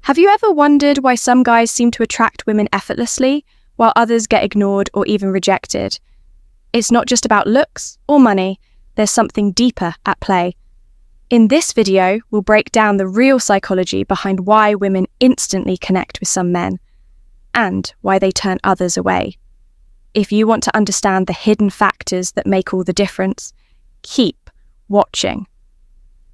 Have you ever wondered why some guys seem to attract women effortlessly, while others get ignored or even rejected? It's not just about looks or money, there's something deeper at play. In this video, we'll break down the real psychology behind why women instantly connect with some men, and why they turn others away. If you want to understand the hidden factors that make all the difference, keep watching.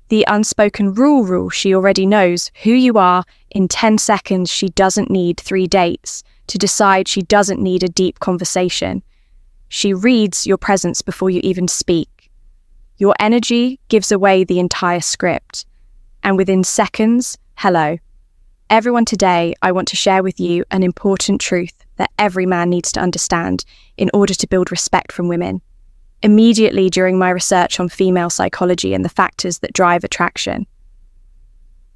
The unspoken rule, she already knows who you are. In 10 seconds, she doesn't need 3 dates to decide she doesn't need a deep conversation. She reads your presence before you even speak. Your energy gives away the entire script. And within seconds, hello. Everyone, today, I want to share with you an important truth that every man needs to understand in order to build respect from women. Immediately during my research on female psychology and the factors that drive attraction,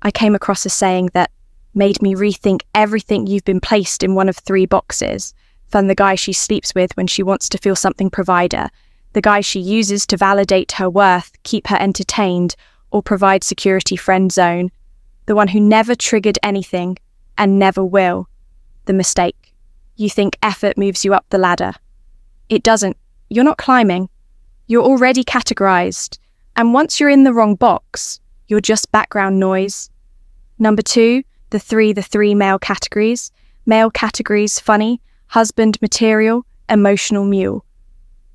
I came across a saying that made me rethink everything. You've been placed in one of 3 boxes. From the guy she sleeps with when she wants to feel something, provider, the guy she uses to validate her worth, keep her entertained, or provide security, friend zone, the one who never triggered anything and never will, the mistake. You think effort moves you up the ladder. It doesn't. You're not climbing. You're already categorized. And once you're in the wrong box, you're just background noise. Number 2, the three male categories. Male categories: funny, husband material, emotional mule.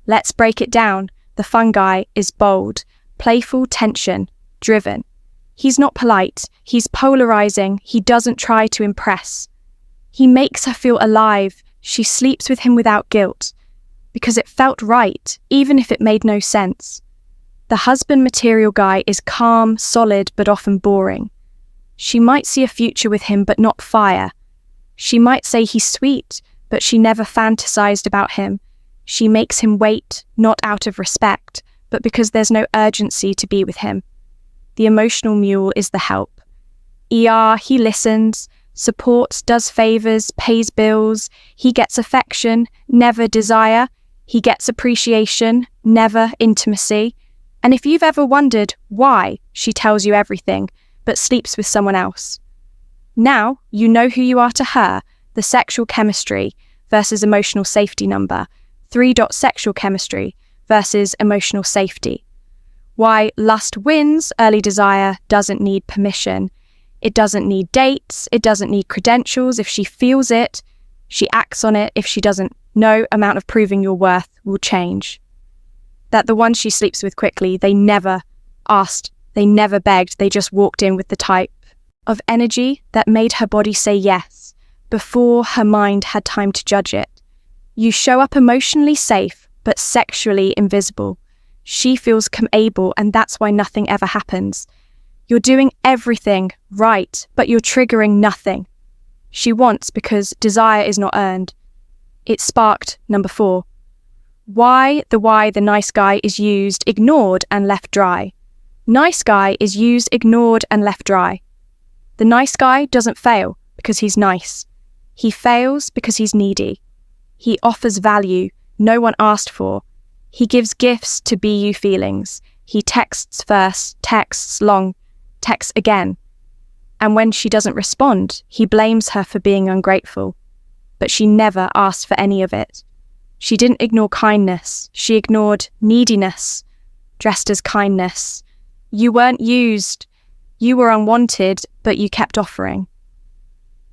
Let's break it down. The fun guy is bold, playful, tension, driven. He's not polite. He's polarizing. He doesn't try to impress. He makes her feel alive. She sleeps with him without guilt, because it felt right, even if it made no sense. The husband material guy is calm, solid, but often boring. She might see a future with him, but not fire. She might say he's sweet, but she never fantasized about him. She makes him wait, not out of respect, but because there's no urgency to be with him. The emotional mule is the help. He listens, supports, does favors, pays bills. He gets affection, never desire. He gets appreciation, never intimacy. And if you've ever wondered why she tells you everything, but sleeps with someone else, now you know who you are to her. The sexual chemistry versus emotional safety number. 3. Sexual chemistry versus emotional safety. Why lust wins. Early desire doesn't need permission. It doesn't need dates. It doesn't need credentials. If she feels it, she acts on it. If she doesn't, no amount of proving your worth will change. That the ones she sleeps with quickly, they never asked, they never begged, they just walked in with the type of energy that made her body say yes before her mind had time to judge it. You show up emotionally safe, but sexually invisible. She feels able, and that's why nothing ever happens. You're doing everything right, but you're triggering nothing. She wants because desire is not earned. It sparked number 4. Why the nice guy is used, ignored, and left dry. Nice guy is used, ignored, and left dry. The nice guy doesn't fail because he's nice. He fails because he's needy. He offers value no one asked for. He gives gifts to BU feelings. He texts first, texts long, texts again. And when she doesn't respond, he blames her for being ungrateful. But she never asked for any of it. She didn't ignore kindness. She ignored neediness, dressed as kindness. You weren't used. You were unwanted, but you kept offering.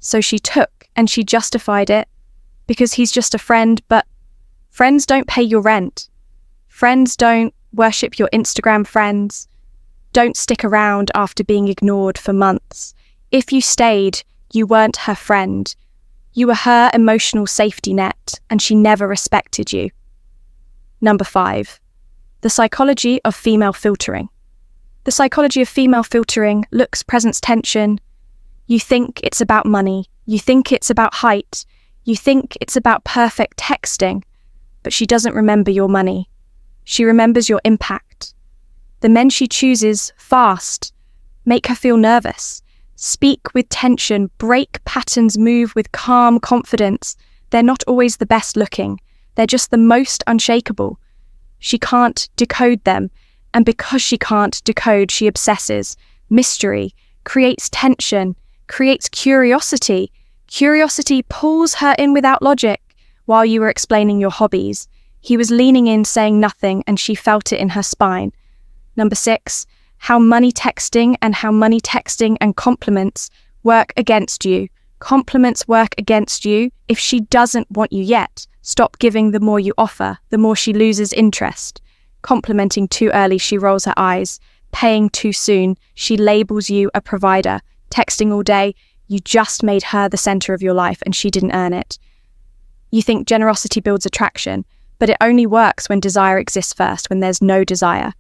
So she took, and she justified it because he's just a friend, but friends don't pay your rent. Friends don't worship your Instagram friends. Don't stick around after being ignored for months. If you stayed, you weren't her friend. You were her emotional safety net, and she never respected you. Number 5, the psychology of female filtering. The psychology of female filtering: looks, presence, tension. You think it's about money. You think it's about height. You think it's about perfect texting. But she doesn't remember your money. She remembers your impact. The men she chooses fast, make her feel nervous. Speak with tension, break patterns, move with calm confidence. They're not always the best looking. They're just the most unshakable. She can't decode them, and because she can't decode, she obsesses. Mystery creates tension, creates curiosity. Curiosity pulls her in without logic. While you were explaining your hobbies, he was leaning in, saying nothing, and she felt it in her spine. Number 6, how money texting and compliments work against you. Compliments work against you if she doesn't want you yet. Stop giving the more you offer, the more she loses interest. Complimenting too early, she rolls her eyes. Paying too soon, she labels you a provider. Texting all day, you just made her the center of your life and she didn't earn it. You think generosity builds attraction, but it only works when desire exists first, when there's no desire.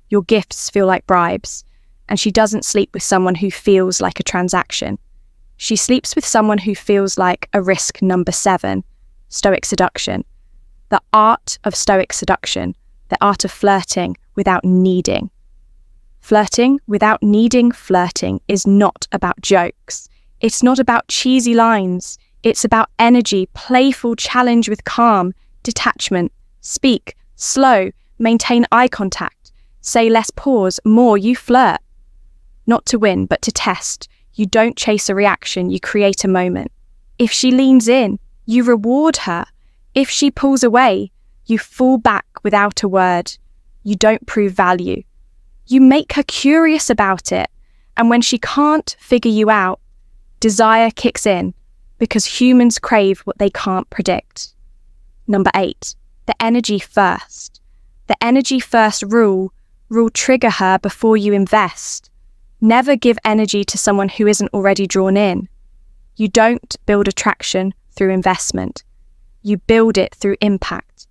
Your gifts feel like bribes, and she doesn't sleep with someone who feels like a transaction. She sleeps with someone who feels like a risk. Number 7, Stoic seduction. The art of Stoic seduction, the art of flirting without needing. Flirting without needing flirting is not about jokes. It's not about cheesy lines. It's about energy, playful challenge with calm, detachment. Speak slow, maintain eye contact. Say less, pause, more. You flirt. Not to win, but to test. You don't chase a reaction, you create a moment. If she leans in, you reward her. If she pulls away, you fall back without a word. You don't prove value. You make her curious about it. And when she can't figure you out, desire kicks in, because humans crave what they can't predict. Number 8, the energy first. The energy first rule trigger her before you invest. Never give energy to someone who isn't already drawn in. You don't build attraction through investment. You build it through impact.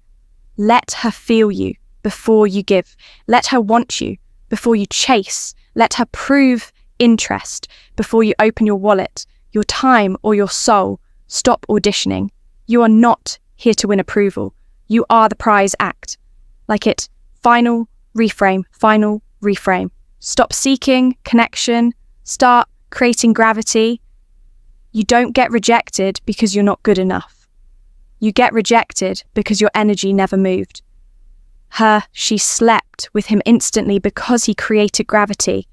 Let her feel you before you give. Let her want you before you chase. Let her prove interest before you open your wallet, your time, or your soul. Stop auditioning. You are not here to win approval. You are the prize act. Like it, final, reframe, final, reframe. Stop seeking connection. Start creating gravity. You don't get rejected because you're not good enough. You get rejected because your energy never moved. She slept with him instantly because he created gravity.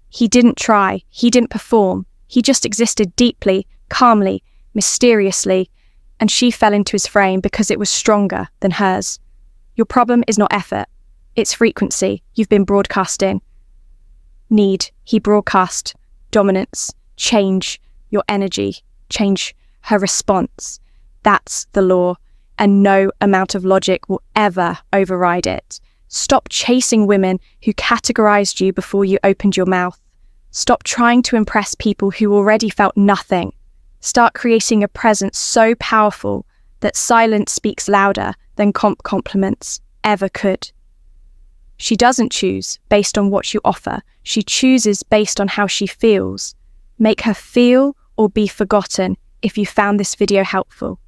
He didn't try. He didn't perform. He just existed deeply, calmly, mysteriously, and she fell into his frame because it was stronger than hers. Your problem is not effort. It's frequency. You've been broadcasting need. He broadcast dominance. Change your energy. Change her response. That's the law, and no amount of logic will ever override it. Stop chasing women who categorized you before you opened your mouth. Stop trying to impress people who already felt nothing. Start creating a presence so powerful that silence speaks louder than compliments ever could. She doesn't choose based on what you offer. She chooses based on how she feels. Make her feel or be forgotten if you found this video helpful.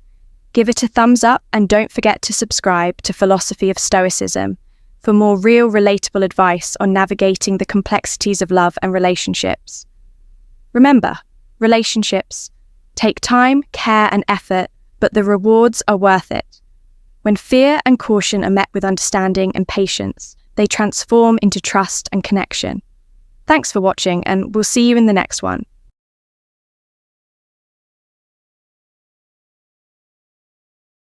Give it a thumbs up and don't forget to subscribe to Philosophy of Stoicism for more real, relatable advice on navigating the complexities of love and relationships. Remember, relationships take time, care, and effort, but the rewards are worth it. When fear and caution are met with understanding and patience, they transform into trust and connection. Thanks for watching, and we'll see you in the next one.